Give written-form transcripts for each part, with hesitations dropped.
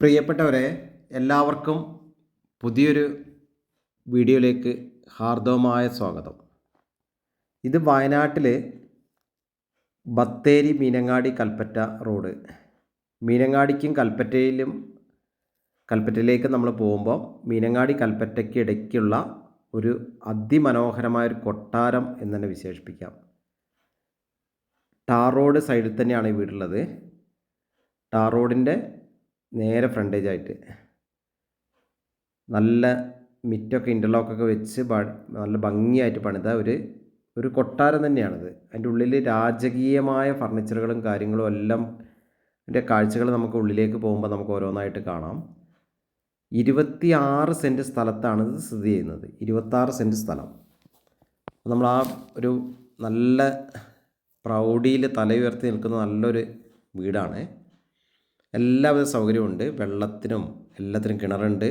പ്രിയപ്പെട്ടവരെ, എല്ലാവർക്കും പുതിയൊരു വീഡിയോയിലേക്ക് ഹാർദവമായ സ്വാഗതം. ഇത് വയനാട്ടിൽ ബത്തേരി മീനങ്ങാടി കൽപ്പറ്റ റോഡ്. മീനങ്ങാടിക്കും കൽപ്പറ്റയിലേക്ക് നമ്മൾ പോകുമ്പോൾ മീനങ്ങാടി കൽപ്പറ്റയ്ക്ക് ഇടയ്ക്കുള്ള ഒരു അതിമനോഹരമായൊരു കൊട്ടാരം എന്ന് തന്നെ വിശേഷിപ്പിക്കാം. ടാർ റോഡ് സൈഡിൽ തന്നെയാണ് ഈ വീടുള്ളത്. ടാർ റോഡിൻ്റെ നേരെ ഫ്രണ്ടേജായിട്ട് നല്ല മിറ്റൊക്കെ ഇൻ്റർലോക്കൊക്കെ വെച്ച് നല്ല ഭംഗിയായിട്ട് പണിത ഒരു കൊട്ടാരം തന്നെയാണിത്. അതിൻ്റെ ഉള്ളിൽ രാജകീയമായ ഫർണിച്ചറുകളും കാര്യങ്ങളും എല്ലാം അതിൻ്റെ കാഴ്ചകൾ നമുക്ക് ഉള്ളിലേക്ക് പോകുമ്പോൾ നമുക്ക് ഓരോന്നായിട്ട് കാണാം. 26 സെൻറ്റ് സ്ഥലത്താണ് ഇത് സ്ഥിതി ചെയ്യുന്നത്. 26 സെൻറ്റ് സ്ഥലം. നമ്മൾ ആ ഒരു നല്ല പ്രൗഢിയിൽ തല ഉയർത്തി നിൽക്കുന്ന നല്ലൊരു വീടാണ്. എല്ലാവിധ സൗകര്യമുണ്ട്. വെള്ളത്തിനും എല്ലാത്തിനും കിണറുണ്ട്.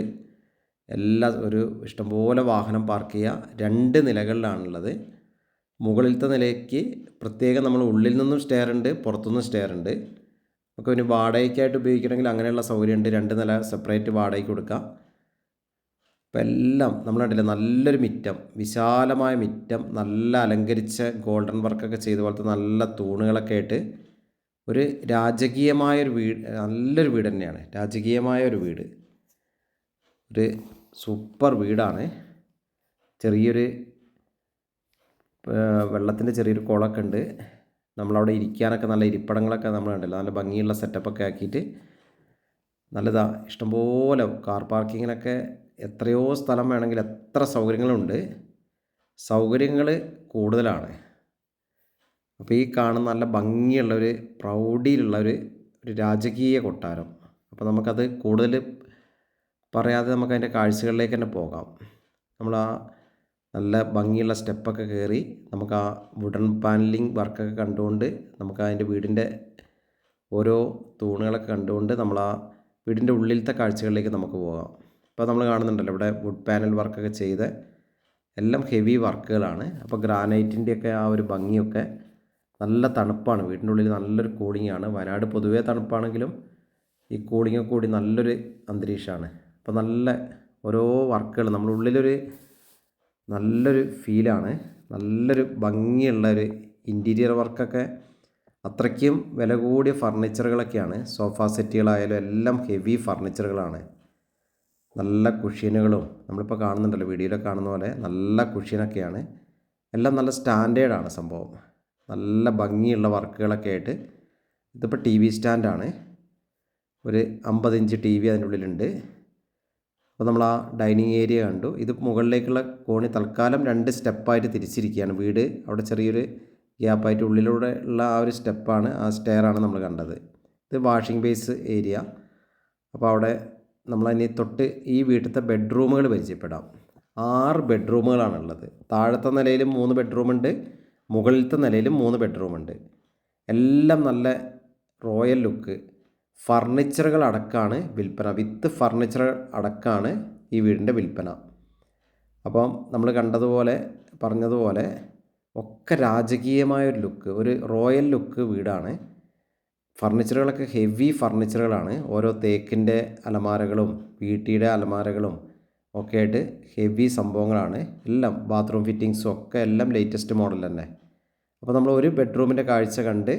ഒരു ഇഷ്ടംപോലെ വാഹനം പാർക്ക് ചെയ്യുക. 2 നിലകളിലാണുള്ളത്. മുകളിലത്തെ നിലയ്ക്ക് പ്രത്യേകം നമ്മൾ ഉള്ളിൽ നിന്നും സ്റ്റെയർ ഉണ്ട്, പുറത്തുനിന്നും സ്റ്റെയർ ഉണ്ട്. നമുക്ക് പിന്നെ വാടകയ്ക്കായിട്ട് ഉപയോഗിക്കണമെങ്കിൽ അങ്ങനെയുള്ള സൗകര്യമുണ്ട്. 2 നില സെപ്പറേറ്റ് വാടകയ്ക്ക് കൊടുക്കാം. അപ്പോൾ എല്ലാം നമ്മൾ കണ്ടില്ലേ, നല്ലൊരു മിറ്റം, വിശാലമായ മിറ്റം, നല്ല അലങ്കരിച്ച ഗോൾഡൻ വർക്കൊക്കെ ചെയ്ത പോലത്തെ നല്ല തൂണുകളൊക്കെ ആയിട്ട് ഒരു രാജകീയമായൊരു വീട്, നല്ലൊരു വീട് തന്നെയാണ്. രാജകീയമായ ഒരു വീട്, ഒരു സൂപ്പർ വീടാണ്. ചെറിയൊരു വെള്ളത്തിൻ്റെ ചെറിയൊരു കുളമൊക്കെ ഉണ്ട്. നമ്മളവിടെ ഇരിക്കാനൊക്കെ നല്ല ഇരിപ്പിടങ്ങളൊക്കെ നമ്മൾ കണ്ടല്ലോ, നല്ല ഭംഗിയുള്ള സെറ്റപ്പൊക്കെ ആക്കിയിട്ട് നല്ലതാണ്. ഇഷ്ടംപോലെ കാർ പാർക്കിങ്ങിനൊക്കെ എത്രയോ സ്ഥലം വേണമെങ്കിൽ എത്ര സൗകര്യങ്ങളുണ്ട്. സൗകര്യങ്ങൾ കൂടുതലാണ്. അപ്പോൾ ഈ കാണുന്ന നല്ല ഭംഗിയുള്ളൊരു പ്രൗഢിയിലുള്ളൊരു രാജകീയ കൊട്ടാരം. അപ്പോൾ നമുക്കത് കൂടുതൽ പറയാതെ നമുക്കതിൻ്റെ കാഴ്ചകളിലേക്ക് തന്നെ പോകാം. നമ്മൾ ആ നല്ല ഭംഗിയുള്ള സ്റ്റെപ്പൊക്കെ കയറി നമുക്ക് ആ വുഡൻ പാനലിംഗ് വർക്കൊക്കെ കണ്ടുകൊണ്ട് നമുക്ക് അതിൻ്റെ വീടിൻ്റെ ഓരോ തൂണുകളൊക്കെ കണ്ടുകൊണ്ട് നമ്മൾ ആ വീടിൻ്റെ ഉള്ളിലത്തെ കാഴ്ചകളിലേക്ക് നമുക്ക് പോകാം. ഇപ്പോൾ നമ്മൾ കാണുന്നുണ്ടല്ലോ ഇവിടെ വുഡ് പാനൽ വർക്കൊക്കെ ചെയ്ത് എല്ലാം ഹെവി വർക്കുകളാണ്. അപ്പോൾ ഗ്രാനൈറ്റിൻ്റെയൊക്കെ ആ ഒരു ഭംഗിയൊക്കെ, നല്ല തണുപ്പാണ്. വീടിൻ്റെ ഉള്ളിൽ നല്ലൊരു കൂളിംഗ് ആണ്. വയനാട് പൊതുവേ തണുപ്പാണെങ്കിലും ഈ കൂളിംഗ് കൂടി നല്ലൊരു അന്തരീക്ഷമാണ്. അപ്പോൾ നല്ല ഓരോ വർക്കുകൾ നമ്മുടെ ഉള്ളിലൊരു നല്ലൊരു ഫീലാണ്. നല്ലൊരു ഭംഗിയുള്ളൊരു ഇൻറ്റീരിയർ വർക്കൊക്കെ, അത്രയ്ക്കും വില കൂടിയ ഫർണിച്ചറുകളൊക്കെയാണ്. സോഫ സെറ്റുകളായാലും എല്ലാം ഹെവി ഫർണിച്ചറുകളാണ്. നല്ല കുഷ്യനുകളും നമ്മളിപ്പോൾ കാണുന്നുണ്ടല്ലോ, വീഡിയോയിൽ കാണുന്ന പോലെ നല്ല കുഷ്യനൊക്കെയാണ്. എല്ലാം നല്ല സ്റ്റാൻഡേർഡാണ് സംഭവം. നല്ല ഭംഗിയുള്ള വർക്കുകളൊക്കെ ആയിട്ട്. ഇതിപ്പോൾ ടി വി സ്റ്റാൻഡാണ്. ഒരു 50 ഇഞ്ച് ടി വി അതിൻ്റെ ഉള്ളിലുണ്ട്. അപ്പോൾ നമ്മൾ ആ ഡൈനിങ് ഏരിയ കണ്ടു. ഇത് മുകളിലേക്കുള്ള കോണി തൽക്കാലം 2 സ്റ്റെപ്പായിട്ട് തിരിച്ചിരിക്കുകയാണ് വീട്. അവിടെ ചെറിയൊരു ഗ്യാപ്പായിട്ട് ഉള്ളിലൂടെ ഉള്ള ആ ഒരു സ്റ്റെപ്പാണ്, ആ സ്റ്റെയറാണ് നമ്മൾ കണ്ടത്. ഇത് വാഷിംഗ് ബേസ് ഏരിയ. അപ്പോൾ അവിടെ നമ്മളതിന് തൊട്ട് ഈ വീട്ടിലത്തെ ബെഡ്റൂമുകൾ പരിചയപ്പെടാം. 6 ബെഡ്റൂമുകളാണുള്ളത്. താഴത്തെ നിലയിലും 3 ബെഡ്റൂമുണ്ട്, മുകളിലത്തെ നിലയിലും 3 ബെഡ്റൂമുണ്ട്. എല്ലാം നല്ല റോയൽ ലുക്ക്. ഫർണിച്ചറുകൾ അടക്കമാണ് വിൽപ്പന. വിത്ത് ഫർണിച്ചർ അടക്കമാണ് ഈ വീടിൻ്റെ വിൽപ്പന. അപ്പം നമ്മൾ കണ്ടതുപോലെ പറഞ്ഞതുപോലെ ഒക്കെ രാജകീയമായൊരു ലുക്ക്, ഒരു റോയൽ ലുക്ക് വീടാണ്. ഫർണിച്ചറുകളൊക്കെ ഹെവി ഫർണിച്ചറുകളാണ്. ഓരോ തേക്കിൻ്റെ അലമാരകളും വീട്ടിയുടെ അലമാരകളും ഒക്കെ ആയിട്ട് ഹെവി സംഭവങ്ങളാണ്. എല്ലാം ബാത്റൂം ഫിറ്റിങ്സും ഒക്കെ എല്ലാം ലേറ്റസ്റ്റ് മോഡൽ തന്നെ. അപ്പോൾ നമ്മൾ ഒരു ബെഡ്റൂമിൻ്റെ കാഴ്ച കണ്ട്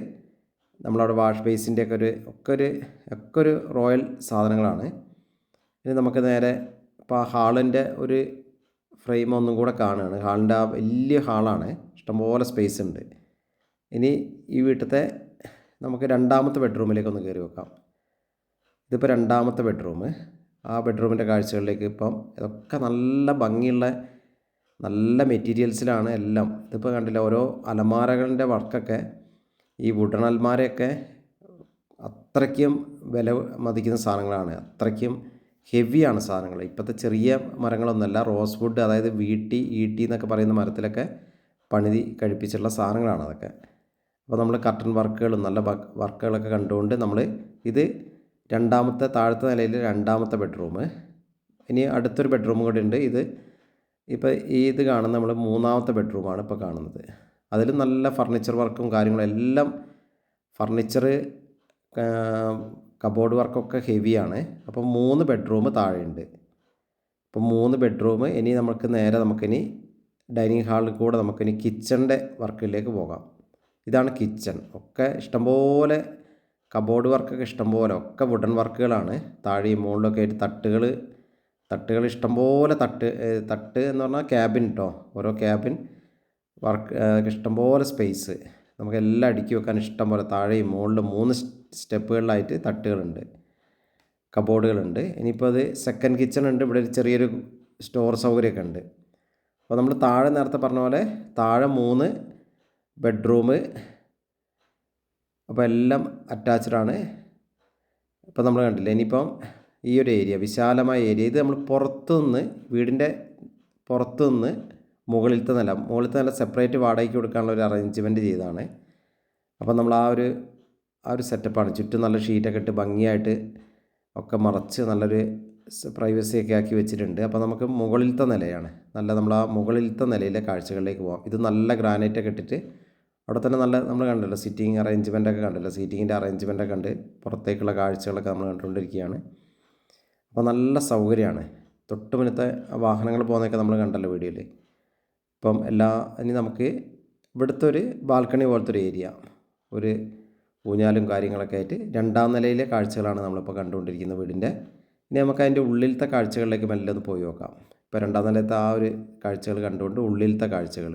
നമ്മളവിടെ വാഷ് ബേസിൻ്റെ ഒക്കെ ഒരു റോയൽ സാധനങ്ങളാണ്. ഇനി നമുക്ക് നേരെ ഇപ്പോൾ ആ ഹാളിൻ്റെ ഒരു ഫ്രെയിം ഒന്നും കൂടെ കാണുകയാണ്. ഹാളിൻ്റെ ആ വലിയ ഹാളാണ്, ഇഷ്ടംപോലെ സ്പേസ് ഉണ്ട്. ഇനി ഈ വീട്ടിലത്തെ നമുക്ക് 2ാമത്തെ ബെഡ്റൂമിലേക്ക് കയറി വെക്കാം. ഇതിപ്പോൾ 2ാമത്തെ ബെഡ്റൂം. ആ ബെഡ്റൂമിൻ്റെ കാഴ്ചകളിലേക്ക് ഇപ്പം ഇതൊക്കെ നല്ല ഭംഗിയുള്ള നല്ല മെറ്റീരിയൽസിലാണ് എല്ലാം. ഇതിപ്പോൾ കണ്ടില്ല, ഓരോ അലമാരകളുടെ വർക്കൊക്കെ, ഈ വുഡൻ അലമാരയൊക്കെ അത്രയ്ക്കും വില മതിക്കുന്ന സാധനങ്ങളാണ്. അത്രയ്ക്കും ഹെവിയാണ് സാധനങ്ങൾ. ഇപ്പോഴത്തെ ചെറിയ മരങ്ങളൊന്നുമല്ല, റോസ് വുഡ്, അതായത് ഈട്ടി എന്നൊക്കെ പറയുന്ന മരത്തിലൊക്കെ പണിതി കഴിപ്പിച്ചിട്ടുള്ള സാധനങ്ങളാണ് അതൊക്കെ. അപ്പോൾ നമ്മൾ കർട്ടൻ വർക്കുകളും നല്ല വർക്കുകളൊക്കെ കണ്ടുകൊണ്ട് നമ്മൾ ഇത് 2ാമത്തെ താഴത്തെ നിലയിൽ 2ാമത്തെ ബെഡ്റൂം. ഇനി അടുത്തൊരു ബെഡ്റൂം കൂടി ഉണ്ട്. ഇപ്പോൾ ഇത് കാണുന്ന നമ്മൾ 3ാമത്തെ ബെഡ്റൂമാണ് ഇപ്പോൾ കാണുന്നത്. അതിലും നല്ല ഫർണിച്ചർ വർക്കും കാര്യങ്ങളും എല്ലാം ഫർണിച്ചർ കബോർഡ് വർക്കൊക്കെ ഹെവിയാണ്. അപ്പോൾ 3 ബെഡ്റൂം താഴെയുണ്ട്. അപ്പോൾ 3 ബെഡ്റൂം. ഇനി നമുക്കിനി ഡൈനിങ് ഹാളിൽ കൂടെ നമുക്കിനി കിച്ചണിൻ്റെ വർക്കിലേക്ക് പോകാം. ഇതാണ് കിച്ചൺ. ഒക്കെ ഇഷ്ടംപോലെ കബോർഡ് വർക്കൊക്കെ ഇഷ്ടംപോലെ, ഒക്കെ വുഡൻ വർക്കുകളാണ്. താഴെയും മുകളിലൊക്കെ ആയിട്ട് തട്ടുകൾ ഇഷ്ടംപോലെ തട്ട് എന്ന് പറഞ്ഞാൽ ക്യാബിൻ കേട്ടോ. ഓരോ ക്യാബിൻ വർക്ക് ഇഷ്ടംപോലെ സ്പേസ്. നമുക്കെല്ലാം അടുക്കി വെക്കാൻ ഇഷ്ടംപോലെ. താഴെയും മുകളിലും 3 സ്റ്റെപ്പുകളിലായിട്ട് തട്ടുകളുണ്ട്, കബോർഡുകളുണ്ട്. ഇനിയിപ്പോൾ അത് സെക്കൻഡ് കിച്ചൺ ഉണ്ട്. ഇവിടെ ഒരു ചെറിയൊരു സ്റ്റോർ സൗകര്യമൊക്കെ ഉണ്ട്. അപ്പോൾ നമ്മൾ താഴെ നേരത്തെ പറഞ്ഞ പോലെ താഴെ 3 ബെഡ്റൂം. അപ്പോൾ എല്ലാം അറ്റാച്ച്ഡാണ്. ഇപ്പോൾ നമ്മൾ കണ്ടില്ലേ. ഇനിയിപ്പം ഈ ഒരു ഏരിയ, വിശാലമായ ഏരിയ, ഇത് നമ്മൾ വീടിൻ്റെ പുറത്തുനിന്ന് മുകളിലത്തെ നില സെപ്പറേറ്റ് വാടകയ്ക്ക് കൊടുക്കാനുള്ള ഒരു അറേഞ്ച്മെൻറ്റ് ചെയ്തതാണ്. അപ്പോൾ നമ്മൾ ആ ഒരു സെറ്റപ്പാണ്. ചുറ്റും നല്ല ഷീറ്റൊക്കെ ഇട്ട് ഭംഗിയായിട്ട് ഒക്കെ മറച്ച് നല്ലൊരു പ്രൈവസിയൊക്കെ ആക്കി വെച്ചിട്ടുണ്ട്. അപ്പോൾ നമുക്ക് മുകളിലത്തെ നിലയാണ്. നമ്മൾ ആ മുകളിലത്തെ നിലയിലെ കാഴ്ചകളിലേക്ക് പോകാം. ഇത് നല്ല ഗ്രാനൈറ്റൊക്കെ ഇട്ടിട്ട് അവിടെ തന്നെ നമ്മൾ കണ്ടല്ലോ സിറ്റിംഗ് അറേഞ്ച്മെൻറ്റൊക്കെ കണ്ടല്ലോ. സീറ്റിങ്ങിൻ്റെ അറേഞ്ച്മെൻറ്റൊക്കെ കണ്ട് പുറത്തേക്കുള്ള കാഴ്ചകളൊക്കെ നമ്മൾ കണ്ടുകൊണ്ടിരിക്കുകയാണ്. അപ്പോൾ നല്ല സൗകര്യമാണ്. തൊട്ട് മുന്നത്തെ വാഹനങ്ങൾ പോകുന്നതൊക്കെ നമ്മൾ കണ്ടല്ലോ വീഡിയോയിൽ. ഇപ്പം ഇനി നമുക്ക് ഇവിടുത്തെ ഒരു ബാൽക്കണി പോലത്തെ ഒരു ഏരിയ, ഒരു ഊഞ്ഞാലും കാര്യങ്ങളൊക്കെ ആയിട്ട് 2ാം നിലയിലെ കാഴ്ചകളാണ് നമ്മളിപ്പോൾ കണ്ടുകൊണ്ടിരിക്കുന്ന വീടിൻ്റെ. ഇനി നമുക്ക് അതിൻ്റെ ഉള്ളിലത്തെ കാഴ്ചകളിലേക്ക് മെല്ലെ ഒന്ന് പോയി നോക്കാം. ഇപ്പോൾ 2ാം നിലത്തെ ആ ഒരു കാഴ്ചകൾ കണ്ടുകൊണ്ട് ഉള്ളിലത്തെ കാഴ്ചകൾ.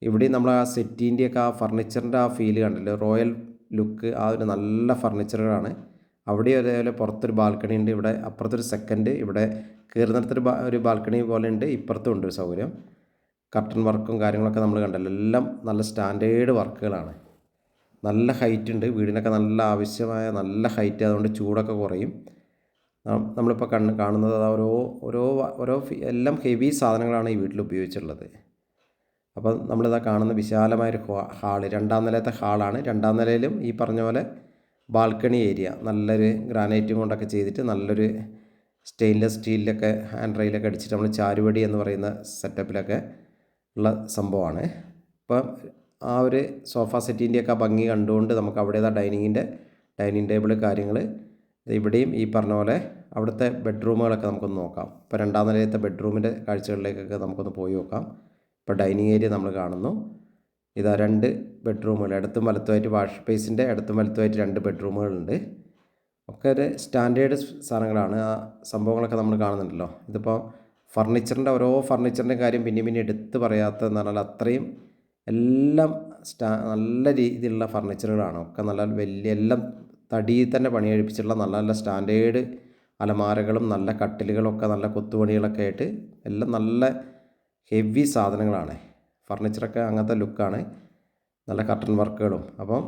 ഇവിടെ നമ്മൾ ആ സെറ്റീൻ്റെയൊക്കെ ആ ഫർണിച്ചറിൻ്റെ ആ ഫീൽ കണ്ടല്ലോ, റോയൽ ലുക്ക്. ആ ഒരു നല്ല ഫർണിച്ചറുകളാണ്. അവിടെ അതേപോലെ പുറത്തൊരു ബാൽക്കണി ഉണ്ട്. ഇവിടെ അപ്പുറത്തൊരു സെക്കൻഡ്, ഇവിടെ കയറുന്നിടത്തൊരു ഒരു ബാൽക്കണി പോലെ ഉണ്ട്. ഇപ്പുറത്തും ഉണ്ട് ഒരു സൗകര്യം. കർട്ടൻ വർക്കും കാര്യങ്ങളൊക്കെ നമ്മൾ കണ്ടല്ലോ. എല്ലാം നല്ല സ്റ്റാൻഡേർഡ് വർക്കുകളാണ്. നല്ല ഹൈറ്റ് ഉണ്ട് വീടിനൊക്കെ. നല്ല ആവശ്യമായ നല്ല ഹൈറ്റ്. അതുകൊണ്ട് ചൂടൊക്കെ കുറയും. നമ്മളിപ്പോൾ കാണുന്നത് ഓരോ എല്ലാം ഹെവി സാധനങ്ങളാണ് ഈ വീട്ടിൽ ഉപയോഗിച്ചിട്ടുള്ളത്. അപ്പോൾ നമ്മളിതാ കാണുന്ന വിശാലമായൊരു ഹാള്, 2ാം നിലത്തെ ഹാളാണ്. 2ാം നിലയിലും ഈ പറഞ്ഞ പോലെ ബാൽക്കണി ഏരിയ നല്ലൊരു ഗ്രാനൈറ്റും കൊണ്ടൊക്കെ ചെയ്തിട്ട് നല്ലൊരു സ്റ്റെയിൻലെസ് സ്റ്റീലിലൊക്കെ ഹാൻഡ് റെയിലൊക്കെ അടിച്ചിട്ട് നമ്മൾ ചാരുപടി എന്ന് പറയുന്ന സെറ്റപ്പിലൊക്കെ ഉള്ള സംഭവമാണ്. ഇപ്പം ആ ഒരു സോഫ സെറ്റിൻ്റെയൊക്കെ ഭംഗി കണ്ടുകൊണ്ട് നമുക്ക് അവിടേതാ ഡൈനിങ് ടേബിൾ കാര്യങ്ങൾ. ഇവിടെയും ഈ പറഞ്ഞ പോലെ അവിടുത്തെ ബെഡ്റൂമുകളൊക്കെ നമുക്കൊന്ന് നോക്കാം. ഇപ്പോൾ 2ാം നിലയത്തെ ബെഡ്റൂമിൻ്റെ കാഴ്ചകളിലേക്കൊക്കെ നമുക്കൊന്ന് പോയി നോക്കാം. ഇപ്പോൾ ഡൈനിങ് ഏരിയ നമ്മൾ കാണുന്നു. ഇതാ 2 ബെഡ്റൂമുകൾ, ഇടത്തും വലത്തുമായിട്ട് വാഷ് സ്പേസിൻ്റെ ഇടത്തും വലത്തുമായിട്ട് 2 ബെഡ്റൂമുകളുണ്ട്. ഒക്കെ ഒരു സ്റ്റാൻഡേർഡ് സാധനങ്ങളാണ്. ആ സംഭവങ്ങളൊക്കെ നമ്മൾ കാണുന്നുണ്ടല്ലോ. ഇതിപ്പോൾ ഓരോ ഫർണിച്ചറിൻ്റെ കാര്യം പിന്നെ എടുത്ത് പറയാത്തതെന്ന് പറഞ്ഞാൽ അത്രയും എല്ലാം നല്ല രീതിയിലുള്ള ഫർണിച്ചറുകളാണ്. ഒക്കെ നല്ല വലിയ, എല്ലാം തടിയിൽ തന്നെ പണിയെടുപ്പിച്ചിട്ടുള്ള നല്ല നല്ല സ്റ്റാൻഡേർഡ് അലമാരകളും നല്ല കട്ടിലുകളൊക്കെ നല്ല കൊത്തുപണികളൊക്കെ ആയിട്ട് എല്ലാം നല്ല ഹെവി സാധനങ്ങളാണ്. ഫർണിച്ചറൊക്കെ അങ്ങനത്തെ ലുക്കാണ്. നല്ല കർട്ടൻ വർക്കുകളും. അപ്പം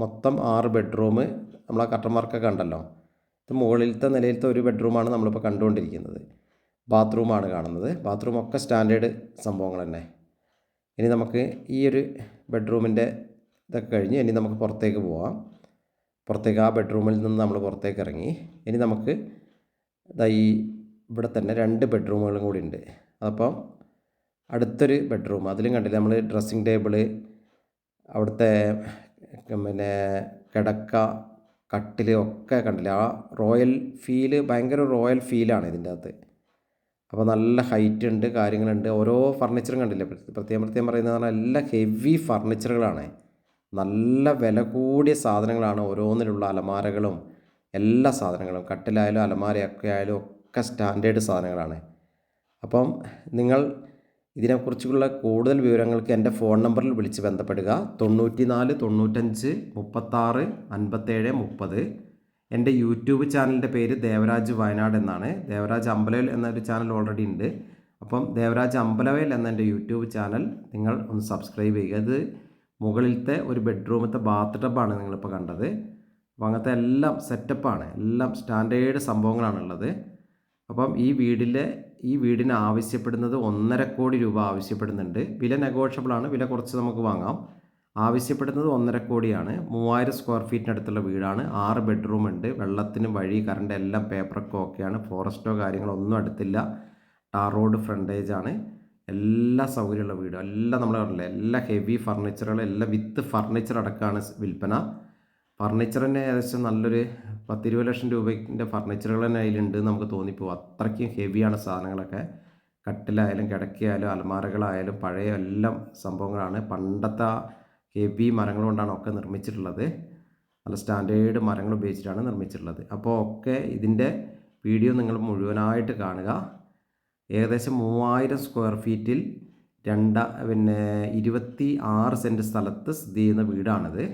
മൊത്തം 6 ബെഡ്റൂം. നമ്മൾ ആ കർട്ടൻ വർക്കൊക്കെ കണ്ടല്ലോ. ഇത് മുകളിലത്തെ നിലയിലത്തെ ഒരു ബെഡ്റൂമാണ് നമ്മളിപ്പോൾ കണ്ടുകൊണ്ടിരിക്കുന്നത്. ബാത്റൂമാണ് കാണുന്നത്. ബാത്റൂമൊക്കെ സ്റ്റാൻഡേർഡ് സംഭവങ്ങൾ തന്നെ. ഇനി നമുക്ക് ഈ ഒരു ബെഡ്റൂമിൻ്റെ ഇതൊക്കെ കഴിഞ്ഞ് ഇനി നമുക്ക് പുറത്തേക്ക് പോവാം. ആ ബെഡ്റൂമിൽ നിന്ന് നമ്മൾ പുറത്തേക്ക് ഇറങ്ങി. ഇനി നമുക്ക് ഇവിടെ തന്നെ 2 ബെഡ്റൂമുകളും കൂടി ഉണ്ട്. അപ്പം അടുത്തൊരു ബെഡ്റൂം, അതിലും കണ്ടില്ല നമ്മൾ ഡ്രസ്സിങ് ടേബിള്, അവിടുത്തെ പിന്നെ കിടക്ക, കട്ടിൽ ഒക്കെ കണ്ടില്ല. ആ റോയൽ ഫീല്, ഭയങ്കര റോയൽ ഫീലാണ് ഇതിൻ്റെ അകത്ത്. അപ്പോൾ നല്ല ഹൈറ്റ് ഉണ്ട്, കാര്യങ്ങളുണ്ട്. ഓരോ ഫർണിച്ചറും കണ്ടില്ലേ. പ്രത്യേകം പറയുന്നത് പറഞ്ഞാൽ എല്ലാം ഹെവി ഫർണിച്ചറുകളാണ്. നല്ല വില കൂടിയ സാധനങ്ങളാണ് ഓരോന്നിലുള്ള അലമാരകളും എല്ലാ സാധനങ്ങളും. കട്ടിലായാലും അലമാരയൊക്കെ ആയാലും ഒക്കെ സ്റ്റാൻഡേർഡ് സാധനങ്ങളാണ്. അപ്പം നിങ്ങൾ ഇതിനെക്കുറിച്ചുള്ള കൂടുതൽ വിവരങ്ങൾക്ക് എൻ്റെ ഫോൺ നമ്പറിൽ വിളിച്ച് ബന്ധപ്പെടുക. 94 95 36 57 30. എൻ്റെ യൂട്യൂബ് ചാനലിൻ്റെ പേര് ദേവരാജ് വയനാട് എന്നാണ്. ദേവരാജ് അമ്പലവേൽ എന്നൊരു ചാനൽ ഓൾറെഡി ഉണ്ട്. അപ്പം ദേവരാജ് അമ്പലവേൽ എന്ന എൻ്റെ യൂട്യൂബ് ചാനൽ നിങ്ങൾ ഒന്ന് സബ്സ്ക്രൈബ് ചെയ്യുക. ഇത് മുകളിലത്തെ ഒരു ബെഡ്റൂമത്തെ ബാത്ത് ടബാണ് നിങ്ങളിപ്പോൾ കണ്ടത്. അപ്പോൾ അങ്ങനത്തെ എല്ലാം സെറ്റപ്പാണ്, എല്ലാം സ്റ്റാൻഡേർഡ് സംഭവങ്ങളാണുള്ളത്. അപ്പം ഈ വീടിന് ആവശ്യപ്പെടുന്നത് 1.5 കോടി രൂപ ആവശ്യപ്പെടുന്നുണ്ട്. വില നെഗോഷ്യബിളാണ്, വില കുറച്ച് നമുക്ക് വാങ്ങാം. ആവശ്യപ്പെടുന്നത് 1.5 കോടിയാണ്. 3000 സ്ക്വയർ ഫീറ്റിനടുത്തുള്ള വീടാണ്. 6 ബെഡ്റൂം ഉണ്ട്. വെള്ളത്തിന് വഴി, കറണ്ട് എല്ലാം പേപ്പറൊക്കെ ഓക്കെയാണ്. ഫോറസ്റ്റോ കാര്യങ്ങളോ ഒന്നും അടുത്തില്ല. ടാർ റോഡ് ഫ്രണ്ടേജാണ്. എല്ലാ സൗകര്യമുള്ള വീട്. എല്ലാം നമ്മൾ പറഞ്ഞില്ലേ, എല്ലാ ഹെവി ഫർണിച്ചറുകൾ, എല്ലാം വിത്ത് ഫർണിച്ചർ അടക്കമാണ് വിൽപ്പന. ഫർണിച്ചർ തന്നെ ഏകദേശം നല്ലൊരു 10-20 ലക്ഷം രൂപയ്ക്കിൻ്റെ ഫർണിച്ചറുകൾ തന്നെ അതിലുണ്ട് നമുക്ക് തോന്നിപ്പോവും. അത്രയ്ക്കും ഹെവിയാണ് സാധനങ്ങളൊക്കെ. കട്ടിലായാലും കിടക്കയായാലും അലമാരകളായാലും പഴയ എല്ലാം സംഭവങ്ങളാണ്. പണ്ടത്തെ ഹെവി മരങ്ങൾ കൊണ്ടാണ് ഒക്കെ നിർമ്മിച്ചിട്ടുള്ളത്. നല്ല സ്റ്റാൻഡേർഡ് മരങ്ങൾ ഉപയോഗിച്ചിട്ടാണ് നിർമ്മിച്ചിട്ടുള്ളത്. അപ്പോൾ ഒക്കെ ഇതിൻ്റെ വീഡിയോ നിങ്ങൾ മുഴുവനായിട്ട് കാണുക. ഏകദേശം 3000 സ്ക്വയർ ഫീറ്റിൽ 26 സെൻറ്റ് സ്ഥലത്ത് സ്ഥിതി ചെയ്യുന്ന വീടാണിത്.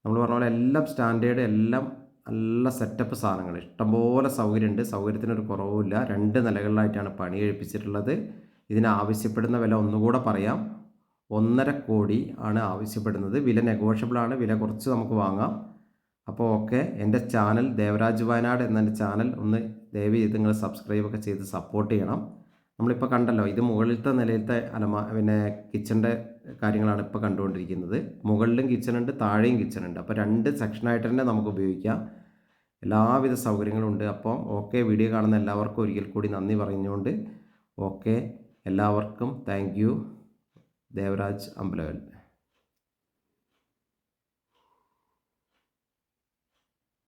നമ്മൾ പറഞ്ഞ പോലെ എല്ലാം സ്റ്റാൻഡേർഡ്, എല്ലാം നല്ല സെറ്റപ്പ് സാധനങ്ങൾ, ഇഷ്ടംപോലെ സൗകര്യമുണ്ട്. സൗകര്യത്തിനൊരു കുറവുമില്ല. 2 നിലകളിലായിട്ടാണ് പണി കഴിപ്പിച്ചിട്ടുള്ളത്. ഇതിന് ആവശ്യപ്പെടുന്ന വില ഒന്നുകൂടെ പറയാം, 1.5 കോടി ആണ് ആവശ്യപ്പെടുന്നത്. വില നെഗോഷ്യബിളാണ്, വില കുറച്ച് നമുക്ക് വാങ്ങാം. അപ്പോൾ ഓക്കെ, എൻ്റെ ചാനൽ ദേവരാജ് വയനാട് എന്ന ചാനൽ ഒന്ന് ദയവ് ചെയ്ത് നിങ്ങൾ സബ്സ്ക്രൈബൊക്കെ ചെയ്ത് സപ്പോർട്ട് ചെയ്യണം. നമ്മളിപ്പോൾ കണ്ടല്ലോ, ഇത് മുകളിലത്തെ നിലയിലത്തെ കിച്ചൻ്റെ കാര്യങ്ങളാണ് ഇപ്പോൾ കണ്ടുകൊണ്ടിരിക്കുന്നത്. മുകളിലും കിച്ചണുണ്ട്, താഴെയും കിച്ചണുണ്ട്. അപ്പോൾ 2 സെക്ഷനായിട്ട് തന്നെ നമുക്ക് ഉപയോഗിക്കാം. എല്ലാവിധ സൗകര്യങ്ങളും ഉണ്ട്. അപ്പം ഓക്കെ, വീഡിയോ കാണുന്ന എല്ലാവർക്കും ഒരിക്കൽ കൂടി നന്ദി പറഞ്ഞുകൊണ്ട് ഓക്കെ, എല്ലാവർക്കും താങ്ക് യു. ദേവരാജ് അമ്പലവൽ.